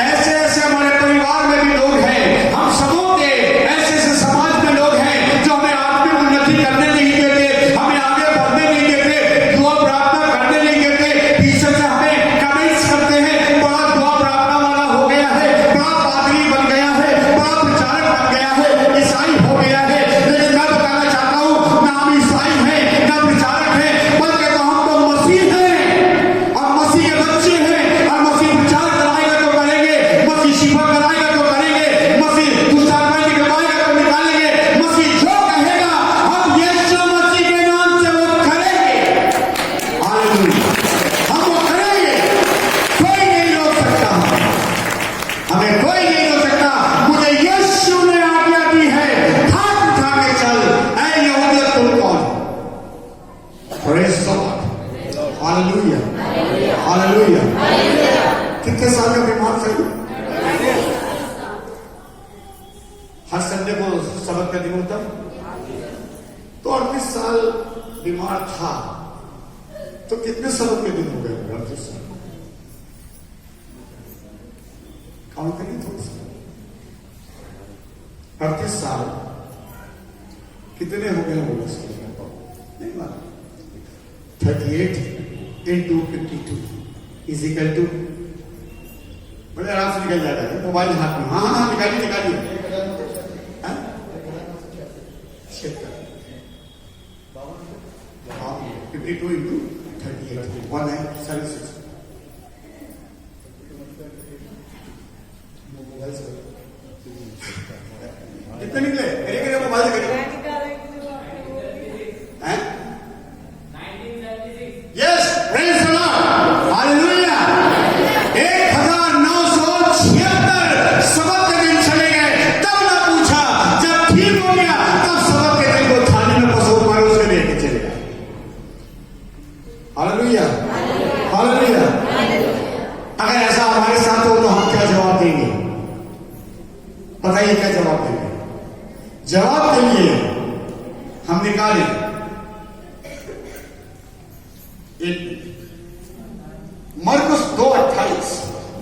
ऐसे ऐसे हमारे परिवार में भी लोग हैं, हम सबों के ऐसे ऐसे समाज में लोग हैं जो हमें आत्मिक उन्नति करने नहीं देते, हमें आगे बढ़ने नहीं देते, दुआ प्रार्थना करने नहीं देते, पीछे से हमें कमेंट्स करते हैं, बड़ा दुआ प्रार्थना वाला हो गया है, बड़ा पादरी बन गया है, बड़ा प्रचारक बन गया है, ईसाई हो गया है। लेकिन मैं बताना चाहता हूं, ना हम ईसाई हैं ना प्रचारक हैं, बल्कि तो हम तो मसीह हैं और मसीह के बच्चे हैं। और मसीह प्रचार कराएगा तो करेंगे, मसीह शिफा कराएगा तो करेंगे, मसीह दुष्टात्माएं निकलवाएगा तो निकालेंगे, मसीह जो कहेगा हम यीशु मसीह के नाम से वो करेंगे। हालेलुया। हम वो करेंगे, कोई नहीं रोक सकता, हमें कोई नहीं रोक सकता। मुझे यीशु ने आज्ञा दी है, हाथ उठा के चल। ऐ यहूदियत तुम कौन? Praise God. Hallelujah, hallelujah. कितने साल का बीमार था? हर संडे को सबत का दिन होता, तो 38 साल बीमार था, तो कितने सबत के दिन हो गए? 38 साल काउंट करिए थोड़ा सा। 38 साल कितने हो गए होंगे? नहीं मालूम। 38 into 52 इज इक्वल टू, बड़े आराम से निकल जाता है मोबाइल हाथ में। हाँ हाँ निकालिए निकालिए। 52 into 38 1976। कितने निकले? करिए मोबाइल से करिए। Yes, praise the Lord. Hallelujah. 1976 सबत के दिन चले गए, तब ना पूछा, जब ठीक हो गया तब सबत के दिन को थाली में पसोर मारो उसके लेके चले गए। Hallelujah, hallelujah. अगर ऐसा हमारे साथ हो तो हम क्या जवाब देंगे? बताइए क्या जवाब देंगे? जवाब देंगे हम निकालें मरकुस 2:28।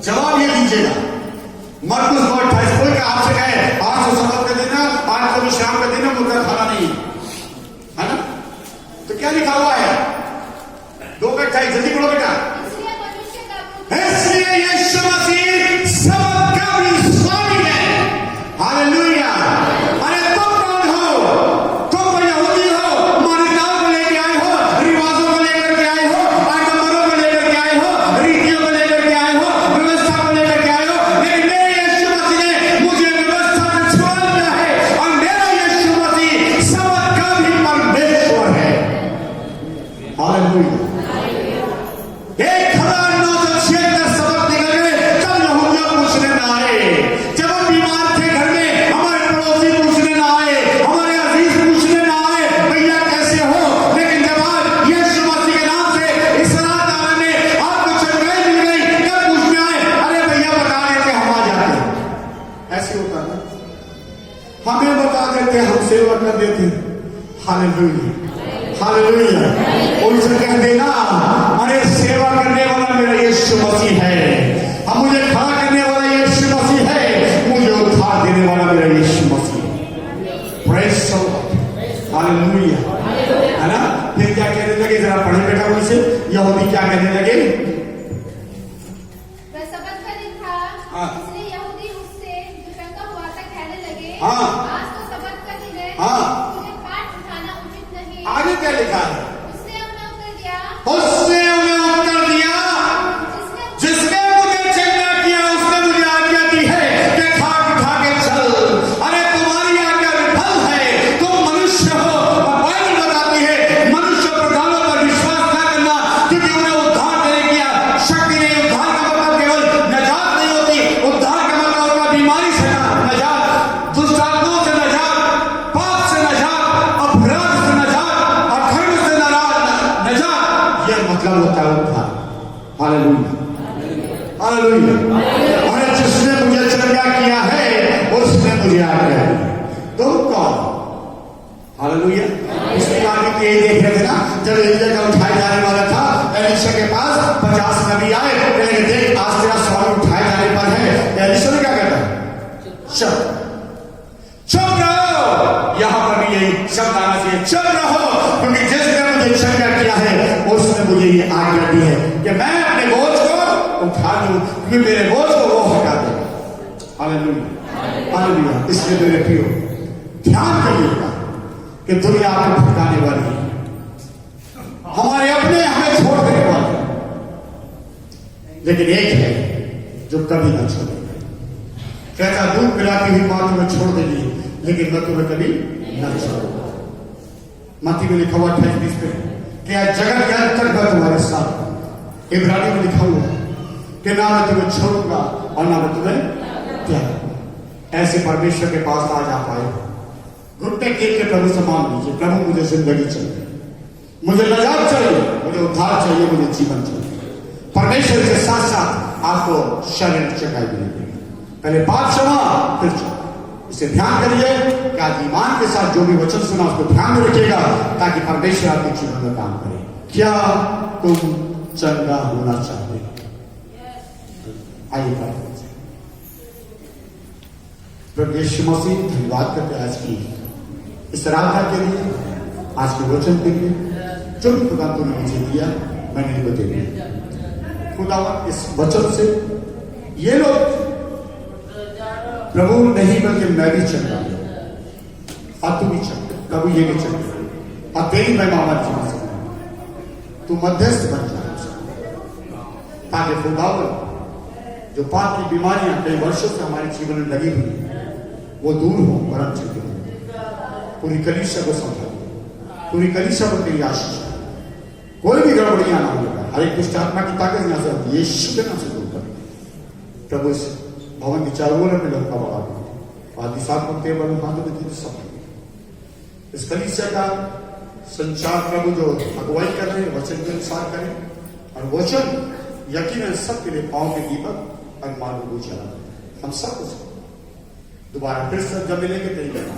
जवाब ये दीजिएगा, मरकुस 2:28। कोई आपसे कहे आज तो सबत का दिन है, आज तो विश्राम का दिन है, मुर्गा खाना नहीं है ना, तो क्या लिखा हुआ है? 2:28। जल्दी बोलो बेटा। इसलिए यीशु मसीह सबत का भी स्वामी है। हालेलुया। अरे तुम कौन हो? तुम यहूदी हो, मान्यताओं को लेकर आए हो, रिवाजों को लेकर के आए हो, आडंबरों को लेकर के आए हो, रीतियों को लेकर के आए हो, व्यवस्था को लेकर के आए हो। लेकिन मेरे यीशु मसीह ने मुझे व्यवस्था से छुड़ा लिया है और मेरा यीशु मसीह सबत का भी परमेश्वर हालेलुया हालेलुया। उनसे कह देना, अरे सेवा करने वाला मेरा यीशु मसीह है, अब मुझे खड़ा करने वाला यीशु मसीह है, मुझे उद्धार देने वाला मेरा यीशु मसीह है। प्रेज़ द लॉर्ड, हालेलुया, है ना। फिर क्या कहने लगे, जरा पढ़े बेटा उनसे। यहूदी क्या कहने लगे? वह सबत का दिन था, हाँ। इसलिए यहूदी उससे जो चंगा हुआ था कहने लगे, हाँ। आज तो सबत का दिन है, हाँ। तुझे पाठ उठाना उचित नहीं। आगे क्या लिखा है? उसने उन्हें उत्तर दिया, उसने उन्हें उत्तर दिया, जिसने जिसने मुझे चंगा किया उसने मुझे आज्ञा दी है कि खाट उठा के चल। अरे तुम्हारी आज्ञा विफल है, तुम मनुष्य हो। और बाइबल बताती है मनुष्य प्रधानों पर विश्वास न करना, क्योंकि उन्हें उद्धार देने की शक्ति नहीं। उद्धार का मतलब केवल नजात नहीं होती, उद्धार का मतलब होता बीमारी से नजात, दुष्ट आत्माओं से नजात, पाप से नजात, अपराध से नजात, अधर्म से नजात। यह मतलब होता है उद्धार। Hallelujah hallelujah. अरे जिसने मुझे चंगा किया है उसने मुझे आज्ञा दी। तुम कौन? हालेलुया। इसलिए आगे के ये देख रहे थे ना, जब एलिया का उठाया जाने वाला था, एलीशा के पास 50 नबी आए, कहेंगे देख आज तेरा स्वामी उठाए जाने पर है। एलीशा ने क्या कहता? चुप चुप रहो। यहां पर भी यही शब्द आना चाहिए, चुप रहो, क्योंकि जिसने मुझे चंगा किया है उसने मुझे ये आज्ञा दी है कि मैं अपने बोझ को उठा लूं, क्योंकि मेरे बोझ को वो हटा देगा। Hallelujah hallelujah. इसलिए मेरे प्रियो ध्यान करिएगा कि दुनिया आपको भटकाने वाली है, हमारे अपने हमें छोड़ देने वाले हैं, लेकिन एक है जो कभी ना छोड़ेगा। कहता दूध पिलाती हुई मां तुम्हें छोड़ देगी, लेकिन मैं तुम्हें कभी न छोड़ूंगा। मत्ती में लिखा हुआ 28:20 पे कि आज जगत के अंत तक मैं तुम्हारे साथ। इब्रानी में लिखा हुआ कि ना मैं तुम्हें छोड़ूंगा और ना मैं तुम्हें त्याग दूंगा। ऐसे परमेश्वर के पास आज आप आए, घुटने टेक के प्रभु से मांग लीजिए, प्रभु मुझे जिंदगी चाहिए, मुझे नजात चाहिए, मुझे उद्धार चाहिए, मुझे जीवन चाहिए। परमेश्वर के साथ साथ आपको शरीर चकाई मिलेगी। पहले बात क्षमा फिर क्षमा। इसे ध्यान करिए कि आज ईमान के साथ जो भी वचन सुना उसको ध्यान में रखिएगा, ताकि परमेश्वर आपके जीवन में काम करे। क्या तुम चंगा होना चाहते हो? आइए प्रभु यीशु मसीह धन्यवाद करते आज की इस आराधना के लिए, आज के वचन के लिए, जो भी खुदा तूने मुझे दिया मैंने इनको दे दिया। खुदा इस वचन से ये लोग प्रभु नहीं बल्कि मैं भी चंगा और तू भी चंगा, प्रभु ये भी चंगा और तेरी मैं मामा जीवन से तू मध्यस्थ बन जाए, ताकि खुदा जो पाप की बीमारियां कई वर्षों से हमारे जीवन में लगी हुई वो दूर हो, परम चंगे। पूरी कलीसिया को संभाल, पूरी कलीसिया को तेरी आशीष, कोई भी गड़बड़ियां ना हो, हर एक दुष्ट आत्मा की ताकत यहां से यीशु के नाम से दूर कर। प्रभु इस भवन के चारों ओर में लोग का बढ़ा आदि साथ को तेवर हाथों में तेरे सब इस कलीसिया का संचार प्रभु जो अगुवाई कर रहे हैं वचन के अनुसार करें, और वचन यकीनन सबके लिए पांव के दीपक और मार्ग को चला। हम सब कुछ दोबारा फिर से जब मिलेंगे तेरी कहना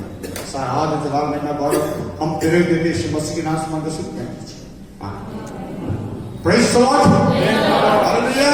सारा हाथ जवाब में मैं गौरव हम तेरे देते यीशु मसीह के नाम से मांगते सुनते हैं। Praise the Lord, hallelujah.